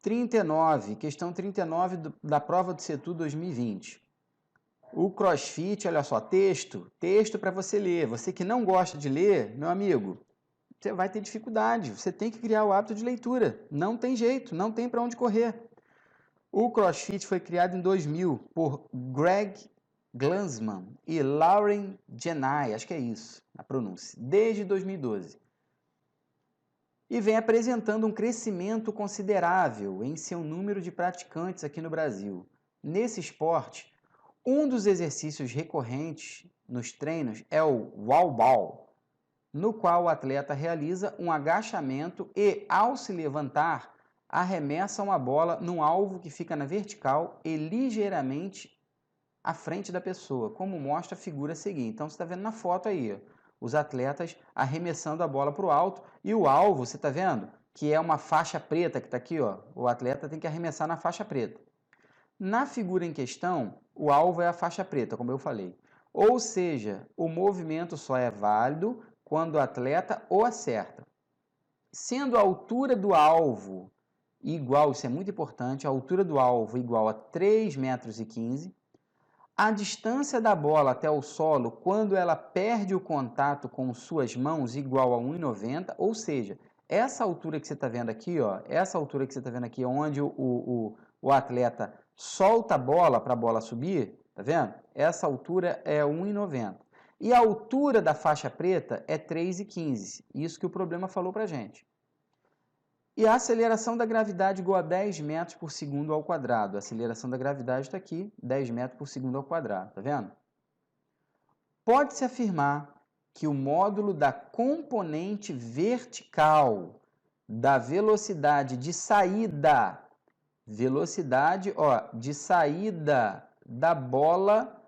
39, questão 39 da prova do CETU 2020. O CrossFit, olha só, texto para você ler. Você que não gosta de ler, meu amigo, você vai ter dificuldade. Você tem que criar o hábito de leitura. Não tem jeito, não tem para onde correr. O CrossFit foi criado em 2000 por Greg Glassman e Lauren Genai, acho que é isso a pronúncia, desde 2012. E vem apresentando um crescimento considerável em seu número de praticantes aqui no Brasil. Nesse esporte, um dos exercícios recorrentes nos treinos é o wall ball, no qual o atleta realiza um agachamento e, ao se levantar, arremessa uma bola num alvo que fica na vertical e ligeiramente à frente da pessoa, como mostra a figura a seguir. Então, você está vendo na foto aí, ó, os atletas arremessando a bola para o alto e o alvo, você está vendo? Que é uma faixa preta que está aqui, ó. O atleta tem que arremessar na faixa preta. Na figura em questão, o alvo é a faixa preta, como eu falei. Ou seja, o movimento só é válido quando o atleta o acerta. Sendo a altura do alvo igual, isso é muito importante, a altura do alvo igual a 3,15 metros, a distância da bola até o solo, quando ela perde o contato com suas mãos, igual a 1,90, ou seja, essa altura que você está vendo aqui, ó, essa altura que você está vendo aqui, onde o atleta solta a bola para a bola subir, tá vendo? Essa altura é 1,90. E a altura da faixa preta é 3,15. Isso que o problema falou para a gente. E a aceleração da gravidade igual a 10 metros por segundo ao quadrado. A aceleração da gravidade está aqui, 10 metros por segundo ao quadrado, tá vendo? Pode-se afirmar que o módulo da componente vertical da velocidade de saída, de saída da bola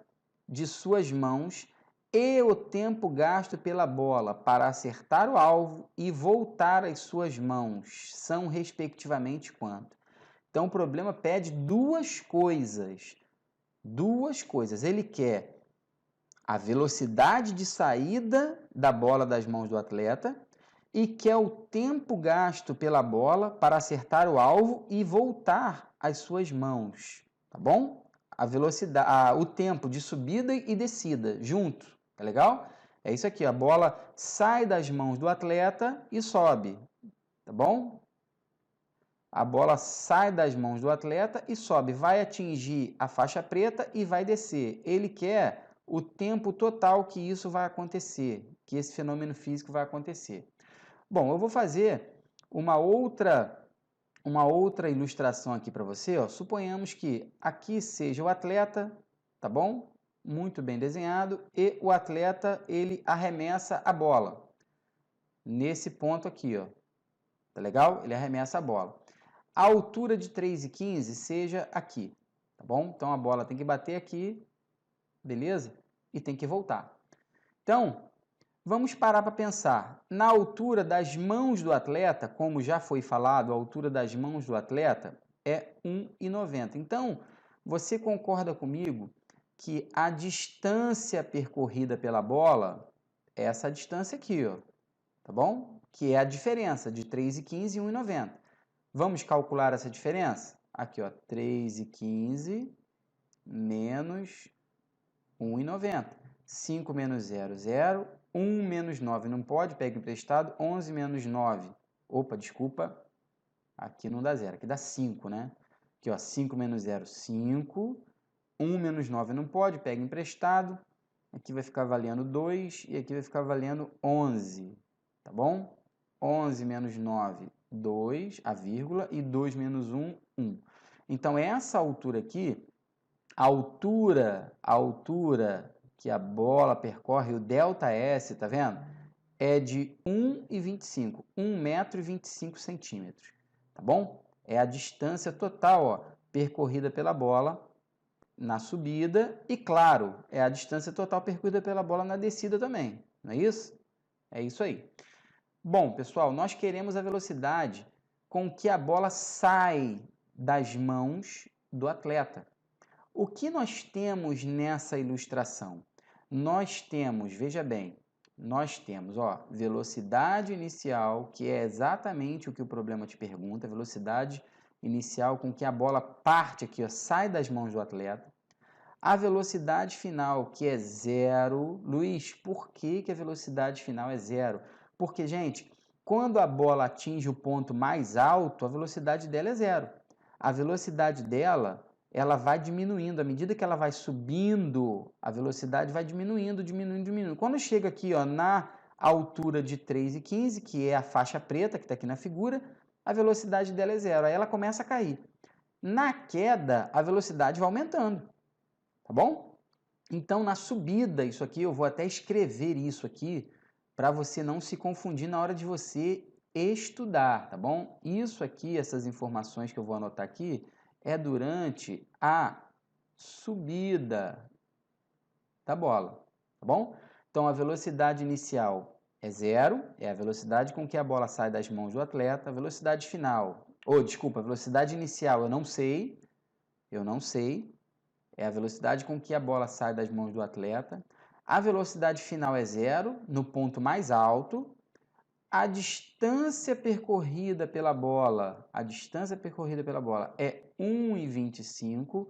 de suas mãos e o tempo gasto pela bola para acertar o alvo e voltar às suas mãos são respectivamente quanto? Então o problema pede duas coisas. Ele quer a velocidade de saída da bola das mãos do atleta e quer o tempo gasto pela bola para acertar o alvo e voltar às suas mãos, tá bom? A velocidade, o tempo de subida e descida junto, tá legal? É isso aqui, a bola sai das mãos do atleta e sobe, tá bom? A bola sai das mãos do atleta e sobe, vai atingir a faixa preta e vai descer. Ele quer o tempo total que isso vai acontecer, que esse fenômeno físico vai acontecer. Bom, eu vou fazer uma outra ilustração aqui para você. Ó. Suponhamos que aqui seja o atleta, tá bom? Muito bem desenhado. E o atleta, ele arremessa a bola. Nesse ponto aqui, ó. Tá legal? Ele arremessa a bola. A altura de 3,15 seja aqui, tá bom? Então, a bola tem que bater aqui, beleza? E tem que voltar. Então, vamos parar para pensar. Na altura das mãos do atleta, como já foi falado, a altura das mãos do atleta é 1,90. Então, você concorda comigo que a distância percorrida pela bola é essa distância aqui, ó, tá bom? Que é a diferença de 3,15 e 1,90. Vamos calcular essa diferença? Aqui, ó, 3,15 menos 1,90. 5 menos 0, 0. 1 menos 9 não pode, pega emprestado. 11 menos 9. Opa, desculpa. Aqui não dá 0, aqui dá 5, né? Aqui, ó, 5 menos 0, 5. 1 menos 9 não pode, pega emprestado. Aqui vai ficar valendo 2 e aqui vai ficar valendo 11. Tá bom? 11 menos 9, 2, a vírgula, e 2 menos 1, 1. Então, essa altura aqui, a altura que a bola percorre, o ΔS, tá vendo? É de 1,25, 1,25 m, tá bom? É a distância total, ó, percorrida pela bola na subida e, claro, é a distância total percorrida pela bola na descida também, não é isso? É isso aí. Bom, pessoal, nós queremos a velocidade com que a bola sai das mãos do atleta. O que nós temos nessa ilustração? Nós temos, veja bem, nós temos, ó, velocidade inicial, que é exatamente o que o problema te pergunta, velocidade inicial com que a bola parte aqui, ó, sai das mãos do atleta. A velocidade final, que é 0. Luiz, por que a velocidade final é 0? Porque, gente, quando a bola atinge o ponto mais alto, a velocidade dela é 0. A velocidade dela, ela vai diminuindo. À medida que ela vai subindo, a velocidade vai diminuindo. Quando chega aqui, ó, na altura de 3,15, que é a faixa preta que está aqui na figura, a velocidade dela é 0. Aí ela começa a cair. Na queda, a velocidade vai aumentando. Tá bom? Então, na subida, isso aqui, eu vou até escrever isso aqui para você não se confundir na hora de você estudar, tá bom? Isso aqui, essas informações que eu vou anotar aqui, é durante a subida da bola, tá bom? Então, a velocidade inicial é 0, é a velocidade com que a bola sai das mãos do atleta. A velocidade final, a velocidade inicial eu não sei, é a velocidade com que a bola sai das mãos do atleta. A velocidade final é 0, no ponto mais alto. A distância percorrida pela bola é 1,25.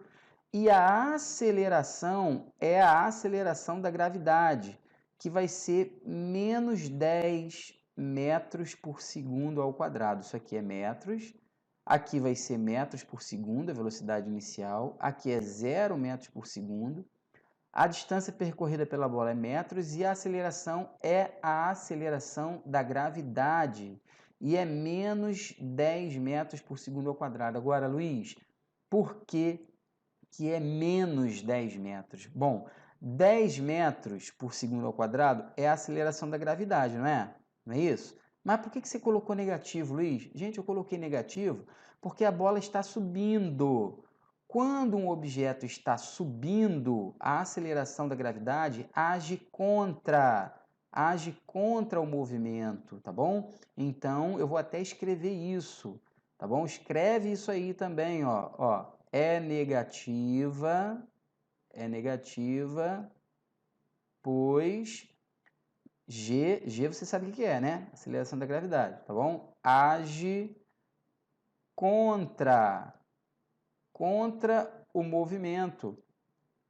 E a aceleração é a aceleração da gravidade, que vai ser menos 10 metros por segundo ao quadrado. Isso aqui é metros. Aqui vai ser metros por segundo, a velocidade inicial. Aqui é 0 metros por segundo. A distância percorrida pela bola é metros e a aceleração é a aceleração da gravidade. E é menos 10 metros por segundo ao quadrado. Agora, Luiz, por que é menos 10 metros? Bom, 10 metros por segundo ao quadrado é a aceleração da gravidade, não é? Não é isso? Mas por que você colocou negativo, Luiz? Gente, eu coloquei negativo porque a bola está subindo. Quando um objeto está subindo, a aceleração da gravidade age contra o movimento, tá bom? Então, eu vou até escrever isso, tá bom? Escreve isso aí também, ó. É negativa, pois G você sabe o que é, né? Aceleração da gravidade, tá bom? Age contra o movimento.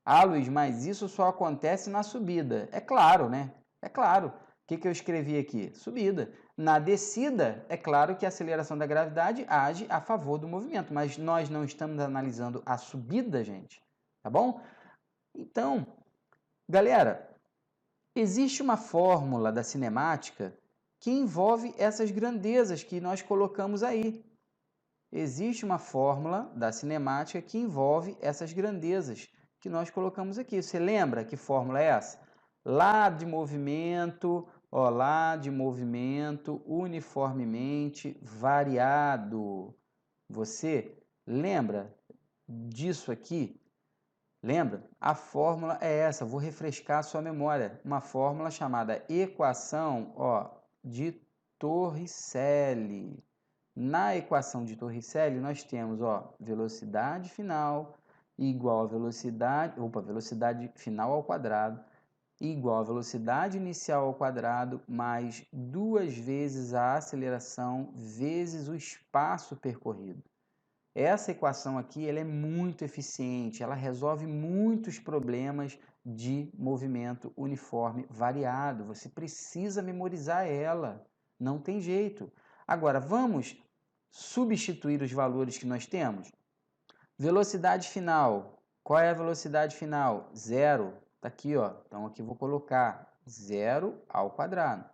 Ah, Luiz, mas isso só acontece na subida. É claro, né? É claro. O que eu escrevi aqui? Subida. Na descida, é claro que a aceleração da gravidade age a favor do movimento, mas nós não estamos analisando a subida, gente, tá bom? Então, galera, existe uma fórmula da cinemática que envolve essas grandezas que nós colocamos aí. Existe uma fórmula da cinemática que envolve essas grandezas que nós colocamos aqui. Você lembra que fórmula é essa? Lá de movimento uniformemente variado. Você lembra disso aqui? Lembra? A fórmula é essa. Vou refrescar a sua memória. Uma fórmula chamada equação, de Torricelli. Na equação de Torricelli, nós temos, velocidade final igual a velocidade final ao quadrado igual a velocidade inicial ao quadrado mais 2 vezes a aceleração vezes o espaço percorrido. Essa equação aqui ela é muito eficiente, ela resolve muitos problemas de movimento uniforme variado. Você precisa memorizar ela, não tem jeito. Agora, vamos substituir os valores que nós temos? Velocidade final. Qual é a velocidade final? 0. Está aqui, ó. Então, aqui vou colocar 0 ao quadrado.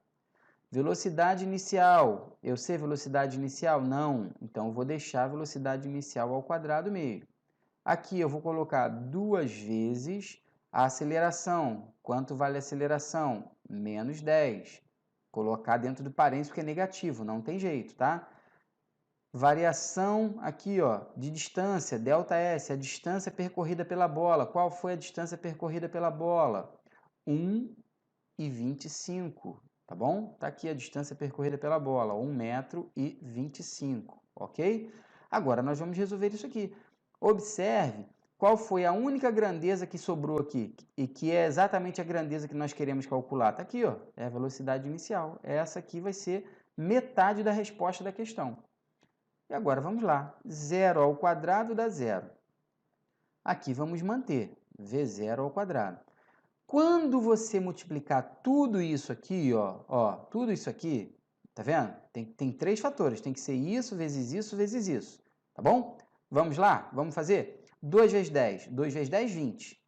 Velocidade inicial. Eu sei velocidade inicial? Não. Então, eu vou deixar a velocidade inicial ao quadrado mesmo. Aqui eu vou colocar 2 vezes a aceleração. Quanto vale a aceleração? Menos 10. Colocar dentro do parênteses porque é negativo, não tem jeito, tá? Variação aqui, de distância, ΔS, a distância percorrida pela bola. Qual foi a distância percorrida pela bola? 1,25, tá bom? Tá aqui a distância percorrida pela bola, 1,25 m, ok? Agora nós vamos resolver isso aqui. Observe qual foi a única grandeza que sobrou aqui e que é exatamente a grandeza que nós queremos calcular. Tá aqui, é a velocidade inicial. Essa aqui vai ser metade da resposta da questão. E agora vamos lá. 0 ao quadrado dá 0. Aqui vamos manter V0 ao quadrado. Quando você multiplicar tudo isso aqui, tudo isso aqui, tá vendo? Tem 3 fatores, tem que ser isso, vezes isso, tá bom? Vamos lá, vamos fazer? 2 vezes 10, 2 vezes 10, 20.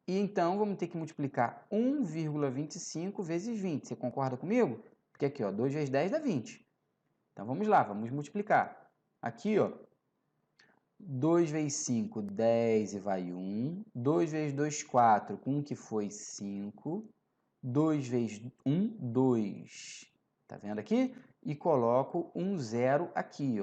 E então, vamos ter que multiplicar 1,25 vezes 20. Você concorda comigo? Porque aqui, 2 vezes 10 dá 20. Então, vamos lá, vamos multiplicar. Aqui, 2 vezes 5, 10 e vai 1. 2 vezes 2, 4, com 1 que foi 5. 2 vezes 1, 2. Tá vendo aqui? E coloco um 0 aqui,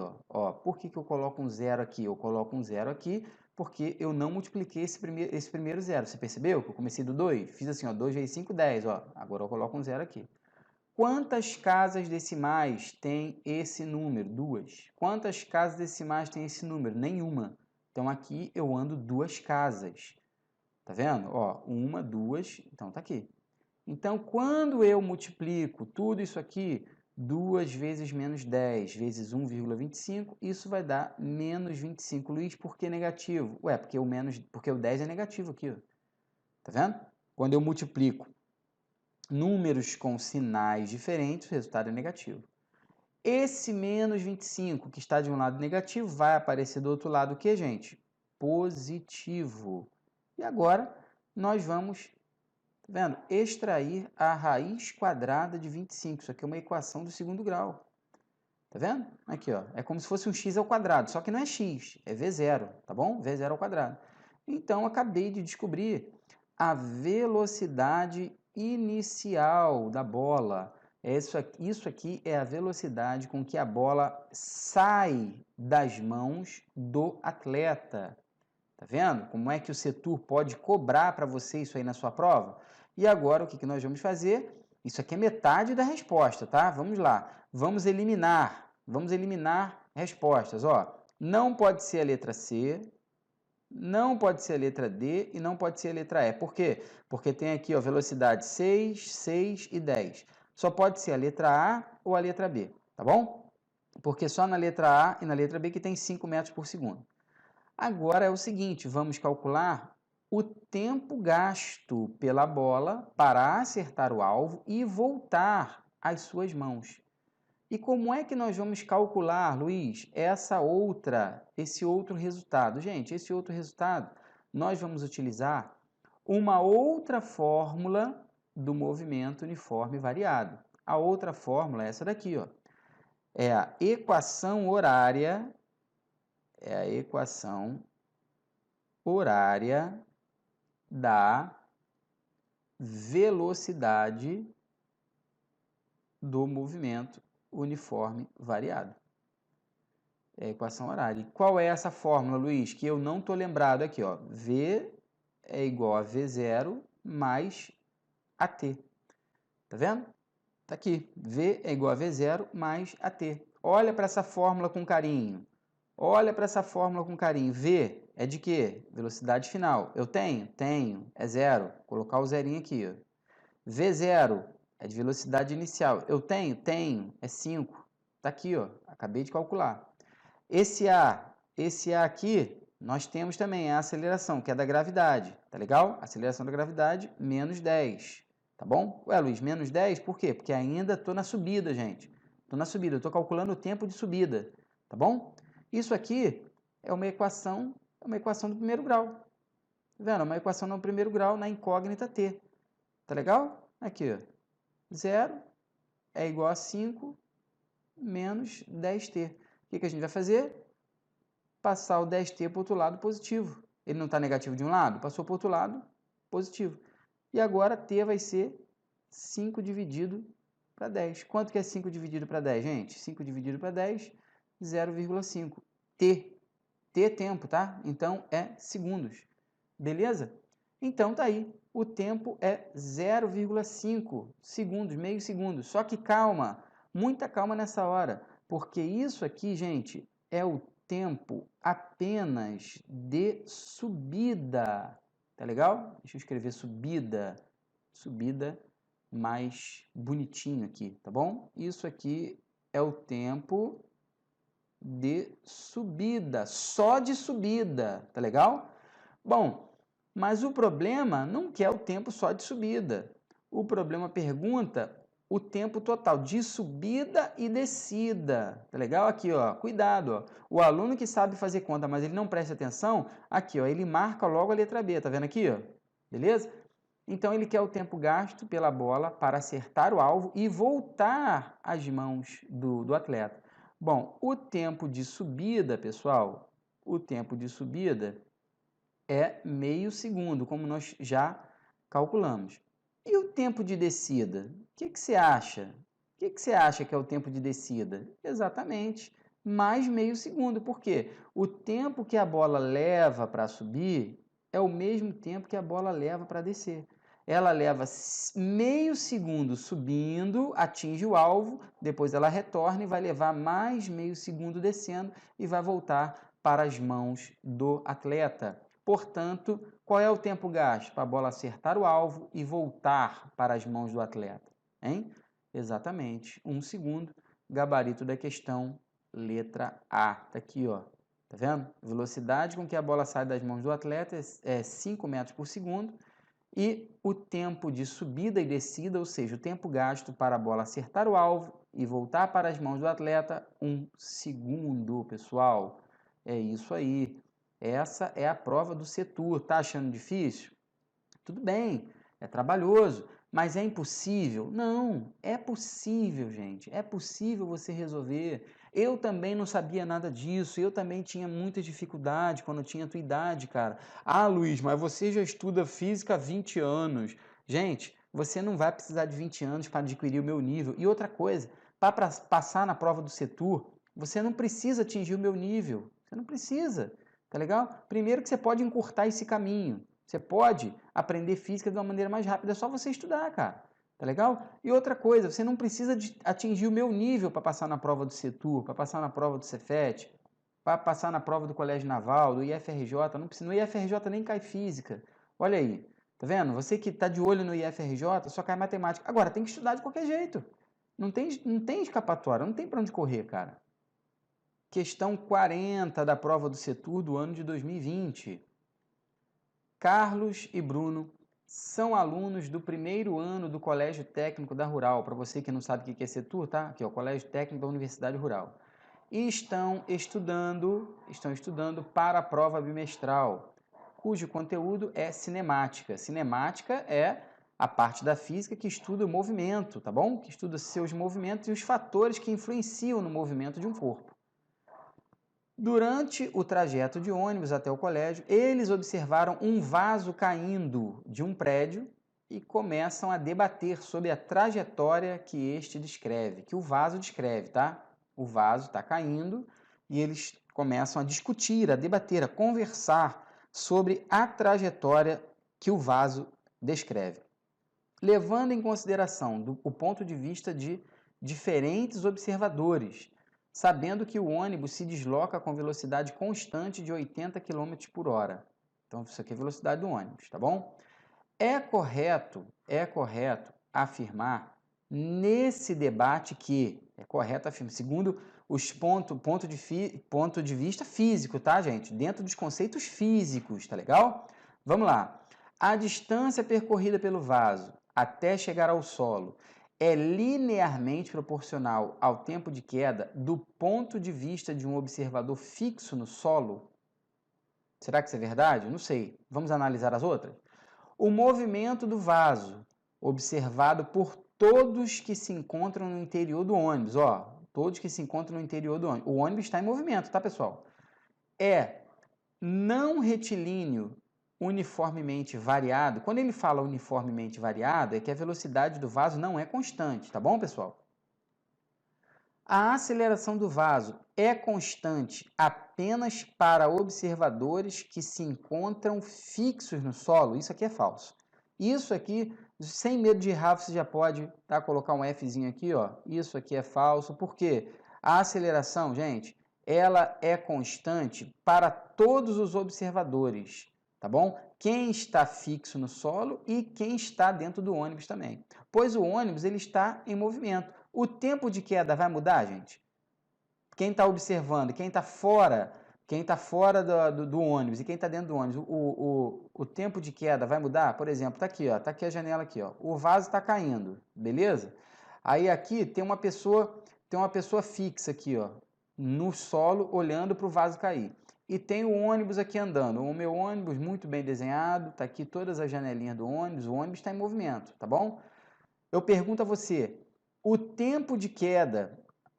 Por que eu coloco um 0 aqui? Eu coloco um 0 aqui porque eu não multipliquei esse primeiro 0. Você percebeu que eu comecei do 2? Fiz assim, 2 vezes 5, 10, Agora eu coloco um 0 aqui. Quantas casas decimais tem esse número? 2. Quantas casas decimais tem esse número? Nenhuma. Então, aqui eu ando 2 casas. Tá vendo? 1, 2, então tá aqui. Então, quando eu multiplico tudo isso aqui, 2 vezes menos 10 vezes 1,25, isso vai dar menos 25. Luiz, por que negativo? Ué, porque o 10 é negativo aqui, Tá vendo? Quando eu multiplico números com sinais diferentes, o resultado é negativo. Esse menos 25, que está de um lado negativo, vai aparecer do outro lado o que, gente? Positivo. E agora, nós vamos, tá vendo? Extrair a raiz quadrada de 25. Isso aqui é uma equação do segundo grau. Tá vendo? Aqui, é como se fosse um x ao quadrado, só que não é x, é v0, tá bom? v0 ao quadrado. Então, acabei de descobrir a velocidade inicial da bola. Isso aqui é a velocidade com que a bola sai das mãos do atleta. Tá vendo? Como é que o Setur pode cobrar para você isso aí na sua prova? E agora, o que nós vamos fazer? Isso aqui é metade da resposta, tá? Vamos lá. Vamos eliminar respostas, Não pode ser a letra C, não pode ser a letra D e não pode ser a letra E. Por quê? Porque tem aqui, velocidade 6, 6 e 10. Só pode ser a letra A ou a letra B, tá bom? Porque só na letra A e na letra B que tem 5 metros por segundo. Agora é o seguinte, vamos calcular o tempo gasto pela bola para acertar o alvo e voltar às suas mãos. E como é que nós vamos calcular, Luiz, esse outro resultado? Gente, esse outro resultado, nós vamos utilizar uma outra fórmula do movimento uniforme variado. A outra fórmula é essa daqui, É a equação horária, da velocidade do movimento uniforme variado. É a equação horária. E qual é essa fórmula, Luiz? Que eu não estou lembrado aqui, V é igual a V0 mais AT. Tá vendo? Tá aqui. V é igual a V0 mais AT. Olha para essa fórmula com carinho. Olha para essa fórmula com carinho. V é de quê? Velocidade final. Eu tenho? Tenho. É 0. Vou colocar o zerinho aqui. V0 é de velocidade inicial. Eu tenho? Tenho. É 5. Tá aqui, Acabei de calcular. Esse A aqui, nós temos também a aceleração, que é da gravidade. Tá legal? Aceleração da gravidade, menos 10. Tá bom? Ué, Luiz, menos 10? Por quê? Porque ainda estou na subida, gente. Estou na subida. Estou calculando o tempo de subida. Tá bom? Isso aqui é uma equação do primeiro grau. Tá vendo? É uma equação no primeiro grau na incógnita t. Tá legal? Aqui, 0 é igual a 5 menos 10t. O que a gente vai fazer? Passar o 10t para o outro lado positivo. Ele não está negativo de um lado? Passou para o outro lado positivo. E agora t vai ser 5 dividido para 10. Quanto que é 5 dividido para 10, gente? 5 dividido para 10, 0,5. T. T é tempo, tá? Então, é segundos. Beleza? Então, tá aí. O tempo é 0,5 segundos, meio segundo. Só que calma, muita calma nessa hora, porque isso aqui, gente, é o tempo apenas de subida. Tá legal? Deixa eu escrever subida mais bonitinho aqui, tá bom? Isso aqui é o tempo de subida, só de subida, tá legal? Bom, mas o problema não quer o tempo só de subida. O problema pergunta o tempo total de subida e descida. Tá legal? Aqui, ó, cuidado, ó. O aluno que sabe fazer conta, mas ele não presta atenção, aqui, ó, ele marca logo a letra B, tá vendo aqui, ó? Beleza? Então ele quer o tempo gasto pela bola para acertar o alvo e voltar às mãos do atleta. Bom, o tempo de subida, pessoal, o tempo de subida é meio segundo, como nós já calculamos. E o tempo de descida? O que você acha? O que você acha que é o tempo de descida? Exatamente, mais meio segundo. Por quê? O tempo que a bola leva para subir é o mesmo tempo que a bola leva para descer. Ela leva meio segundo subindo, atinge o alvo, depois ela retorna e vai levar mais meio segundo descendo e vai voltar para as mãos do atleta. Portanto, qual é o tempo gasto para a bola acertar o alvo e voltar para as mãos do atleta? Hein? Exatamente, 1 segundo, gabarito da questão, letra A. Tá aqui, ó. Tá vendo? Velocidade com que a bola sai das mãos do atleta é 5 metros por segundo e o tempo de subida e descida, ou seja, o tempo gasto para a bola acertar o alvo e voltar para as mãos do atleta, 1 segundo, pessoal. É isso aí. Essa é a prova do Setur. Tá achando difícil? Tudo bem, é trabalhoso, mas é impossível? Não, é possível, gente. É possível você resolver. Eu também não sabia nada disso, eu também tinha muita dificuldade quando eu tinha a tua idade, cara. Ah, Luiz, mas você já estuda física há 20 anos. Gente, você não vai precisar de 20 anos para adquirir o meu nível. E outra coisa, para passar na prova do Setur, você não precisa atingir o meu nível. Você não precisa, tá legal? Primeiro que você pode encurtar esse caminho. Você pode aprender física de uma maneira mais rápida, é só você estudar, cara. Tá legal? E outra coisa, você não precisa de atingir o meu nível para passar na prova do Setur, para passar na prova do Cefet, para passar na prova do Colégio Naval, do IFRJ. Não precisa, no IFRJ nem cai física. Olha aí, tá vendo? Você que está de olho no IFRJ, só cai matemática. Agora, tem que estudar de qualquer jeito. Não tem escapatória, não tem para onde correr, cara. Questão 40 da prova do Setur do ano de 2020. Carlos e Bruno são alunos do primeiro ano do Colégio Técnico da Rural. Para você que não sabe o que é Setur, tá? Aqui, ó, Colégio Técnico da Universidade Rural. E estão estudando para a prova bimestral, cujo conteúdo é cinemática. Cinemática é a parte da física que estuda o movimento, tá bom? Que estuda seus movimentos e os fatores que influenciam no movimento de um corpo. Durante o trajeto de ônibus até o colégio, eles observaram um vaso caindo de um prédio e começam a debater sobre a trajetória que este descreve, que o vaso descreve, tá? O vaso está caindo e eles começam a discutir, a debater, a conversar sobre a trajetória que o vaso descreve, levando em consideração o ponto de vista de diferentes observadores, sabendo que o ônibus se desloca com velocidade constante de 80 km por hora. Então, isso aqui é a velocidade do ônibus, tá bom? É correto afirmar nesse debate que, segundo os ponto de vista físico, tá, gente? Dentro dos conceitos físicos, tá legal? Vamos lá. A distância percorrida pelo vaso até chegar ao solo é linearmente proporcional ao tempo de queda do ponto de vista de um observador fixo no solo? Será que isso é verdade? Não sei. Vamos analisar as outras? O movimento do vaso, observado por todos que se encontram no interior do ônibus, ó, todos que se encontram no interior do ônibus. O ônibus está em movimento, tá, pessoal? É não retilíneo uniformemente variado. Quando ele fala uniformemente variado, é que a velocidade do vaso não é constante, tá bom, pessoal? A aceleração do vaso é constante apenas para observadores que se encontram fixos no solo. Isso aqui é falso. Isso aqui, sem medo de errar, você já pode colocar um Fzinho aqui, ó. Isso aqui é falso. Por quê? A aceleração, gente, ela é constante para todos os observadores, tá bom? Quem está fixo no solo e quem está dentro do ônibus também. Pois o ônibus ele está em movimento. O tempo de queda vai mudar, gente? quem está observando, quem está fora do ônibus e quem está dentro do ônibus, o tempo de queda vai mudar? Por exemplo, está aqui, ó, tá aqui a janela aqui, ó, o vaso está caindo, beleza? Aí aqui tem uma pessoa fixa aqui, ó, no solo, olhando para o vaso cair. E tem o ônibus aqui andando, o meu ônibus muito bem desenhado, tá aqui todas as janelinhas do ônibus, o ônibus está em movimento, tá bom? Eu pergunto a você, o tempo de queda,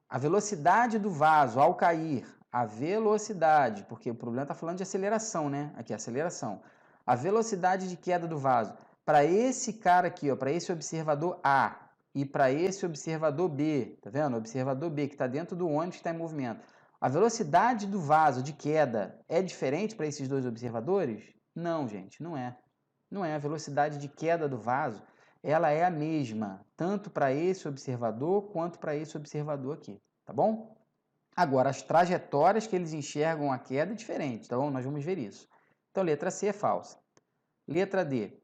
a velocidade do vaso ao cair, a velocidade, porque o problema está falando de aceleração, né? Aqui, aceleração. A velocidade de queda do vaso para esse cara aqui, ó, para esse observador A e para esse observador B, tá vendo? O observador B que está dentro do ônibus que está em movimento. A velocidade do vaso de queda é diferente para esses dois observadores? Não, gente, não é. Não é. A velocidade de queda do vaso, ela é a mesma, tanto para esse observador quanto para esse observador aqui, tá bom? Agora, as trajetórias que eles enxergam a queda é diferente, tá bom? Nós vamos ver isso. Então, letra C é falsa. Letra D.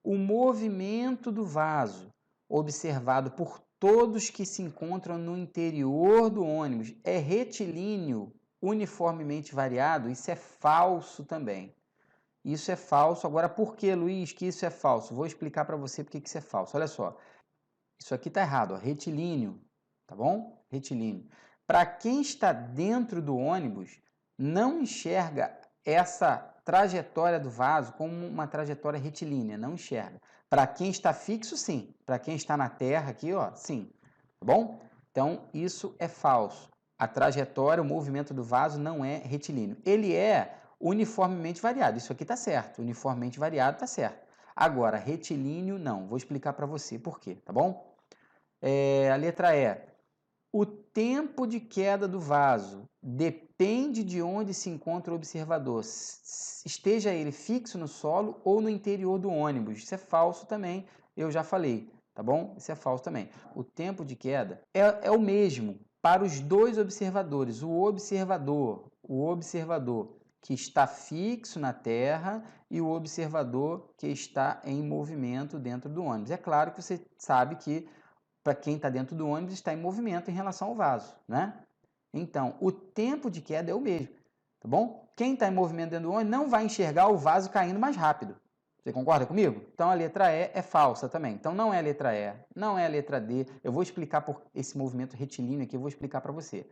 O movimento do vaso observado por todos que se encontram no interior do ônibus é retilíneo, uniformemente variado? Isso é falso também. Isso é falso. Agora, por que, Luiz, que isso é falso? Vou explicar para você por que isso é falso. Olha só. Isso aqui está errado, ó, retilíneo, tá bom? Retilíneo. Para quem está dentro do ônibus, não enxerga essa trajetória do vaso como uma trajetória retilínea, não enxerga. Para quem está fixo, sim. Para quem está na terra aqui, ó, sim. Tá bom? Então, isso é falso. A trajetória, o movimento do vaso não é retilíneo. Ele é uniformemente variado. Isso aqui está certo. Uniformemente variado está certo. Agora, retilíneo, não. Vou explicar para você por quê, tá bom? A letra E. O tempo de queda do vaso depende de onde se encontra o observador, esteja ele fixo no solo ou no interior do ônibus. Isso é falso também, eu já falei, tá bom? Isso é falso também. O tempo de queda é o mesmo para os dois observadores. O observador que está fixo na terra e o observador que está em movimento dentro do ônibus. É claro que você sabe que para quem está dentro do ônibus, está em movimento em relação ao vaso, né? Então, o tempo de queda é o mesmo, tá bom? Quem está em movimento dentro do ônibus não vai enxergar o vaso caindo mais rápido. Você concorda comigo? Então, a letra E é falsa também. Então, não é a letra E, não é a letra D. Eu vou explicar por esse movimento retilíneo aqui, eu vou explicar para você.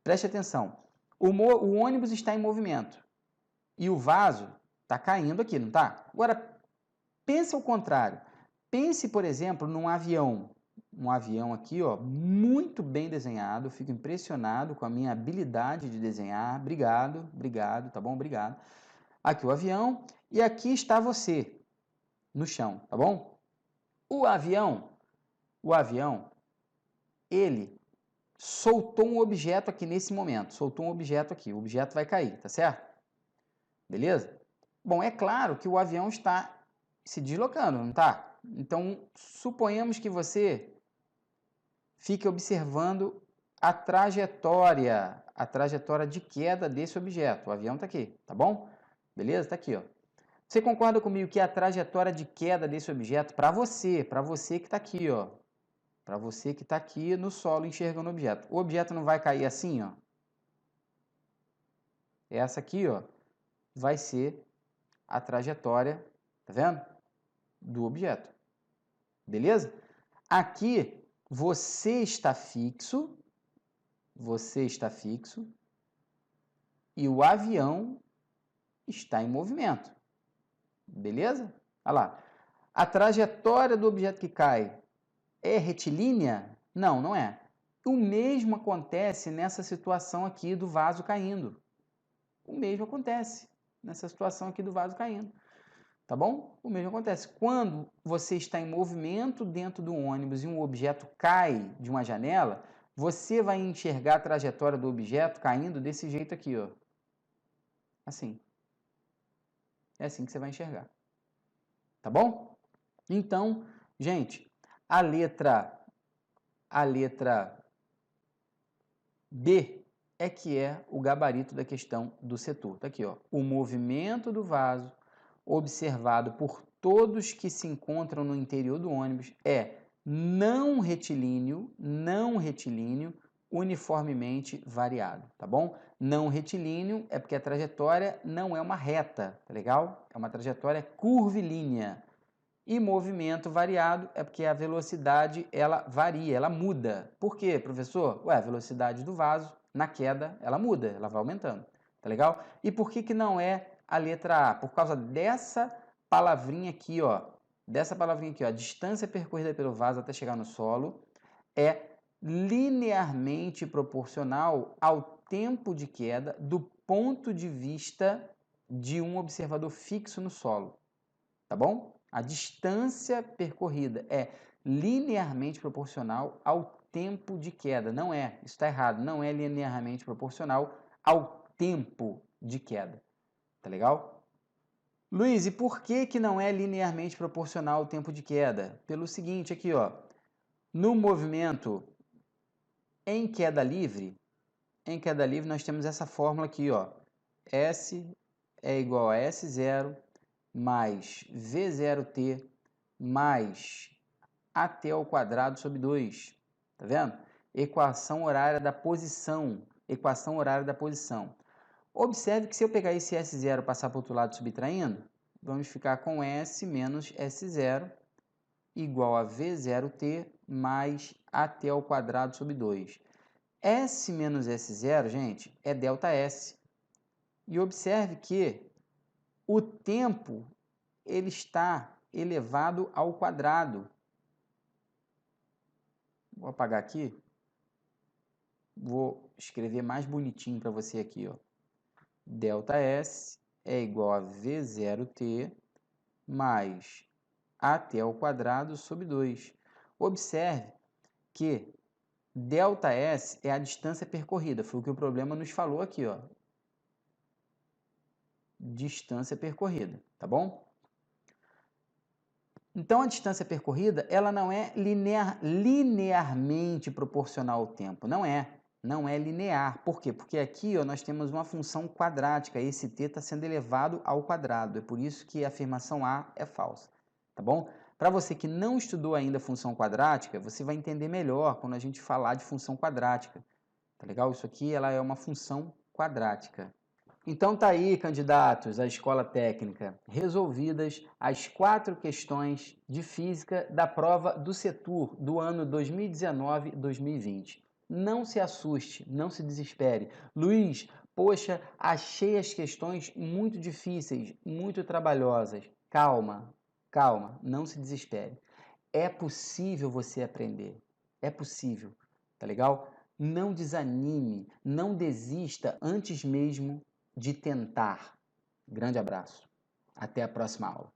Preste atenção. O ônibus está em movimento e o vaso está caindo aqui, não está? Agora, pense ao contrário. Pense, por exemplo, num avião. Um avião aqui, ó, muito bem desenhado. Eu fico impressionado com a minha habilidade de desenhar. Obrigado, tá bom? Obrigado. Aqui o avião e aqui está você no chão, tá bom? O avião, ele soltou um objeto aqui nesse momento. Soltou um objeto aqui. O objeto vai cair, tá certo? Beleza? Bom, é claro que o avião está se deslocando, não está? Então, suponhamos que você fique observando a trajetória de queda desse objeto. O avião está aqui, tá bom? Beleza? Está aqui, ó. Você concorda comigo que a trajetória de queda desse objeto, para você que está aqui, ó, para você que está aqui no solo enxergando o objeto não vai cair assim, ó? Essa aqui, ó, vai ser a trajetória, tá vendo? Do objeto. Beleza? Aqui você está fixo e o avião está em movimento. Beleza? Olha lá. A trajetória do objeto que cai é retilínea? Não, não é. O mesmo acontece nessa situação aqui do vaso caindo. O mesmo acontece nessa situação aqui do vaso caindo. Tá bom? O mesmo acontece. Quando você está em movimento dentro do ônibus e um objeto cai de uma janela, você vai enxergar a trajetória do objeto caindo desse jeito aqui, ó. Assim. É assim que você vai enxergar. Tá bom? Então, gente, a letra B é que é o gabarito da questão do setor. Tá aqui, ó. O movimento do vaso observado por todos que se encontram no interior do ônibus é não retilíneo, uniformemente variado, tá bom? Não retilíneo é porque a trajetória não é uma reta, tá legal? É uma trajetória curvilínea. E movimento variado é porque a velocidade ela varia, ela muda. Por quê, professor? Ué, a velocidade do vaso na queda ela muda, ela vai aumentando, tá legal? E por que não é a letra A? Por causa dessa palavrinha aqui, ó. Dessa palavrinha aqui, ó. A distância percorrida pelo vaso até chegar no solo é linearmente proporcional ao tempo de queda do ponto de vista de um observador fixo no solo, tá bom? A distância percorrida é linearmente proporcional ao tempo de queda. Não é, isso está errado, não é linearmente proporcional ao tempo de queda. Tá legal? Luiz, e por que não é linearmente proporcional ao tempo de queda? Pelo seguinte aqui, ó. No movimento em queda livre nós temos essa fórmula aqui, ó. S é igual a S0 mais V0t mais AT ao quadrado sobre 2. Tá vendo? Equação horária da posição. Equação horária da posição. Observe que se eu pegar esse S0 e passar para o outro lado subtraindo, vamos ficar com S menos S0 igual a V0t mais AT ao quadrado sobre 2. S menos S0, gente, é ΔS. E observe que o tempo ele está elevado ao quadrado. Vou apagar aqui. Vou escrever mais bonitinho para você aqui, ó. ΔS é igual a V0t mais AT ao quadrado sobre 2. Observe que ΔS é a distância percorrida. Foi o que o problema nos falou aqui, ó. Distância percorrida, tá bom? Então, a distância percorrida, ela não é linearmente proporcional ao tempo. Não é linear. Por quê? Porque aqui ó, nós temos uma função quadrática. Esse t está sendo elevado ao quadrado. É por isso que a afirmação A é falsa. Tá bom? Para você que não estudou ainda função quadrática, você vai entender melhor quando a gente falar de função quadrática. Tá legal? Isso aqui ela é uma função quadrática. Então tá aí, candidatos à escola técnica, resolvidas as 4 questões de física da prova do Setur do ano 2019-2020. Não se assuste, não se desespere. Luiz, poxa, achei as questões muito difíceis, muito trabalhosas. Calma, calma, não se desespere. É possível você aprender. É possível, tá legal? Não desanime, não desista antes mesmo de tentar. Grande abraço. Até a próxima aula.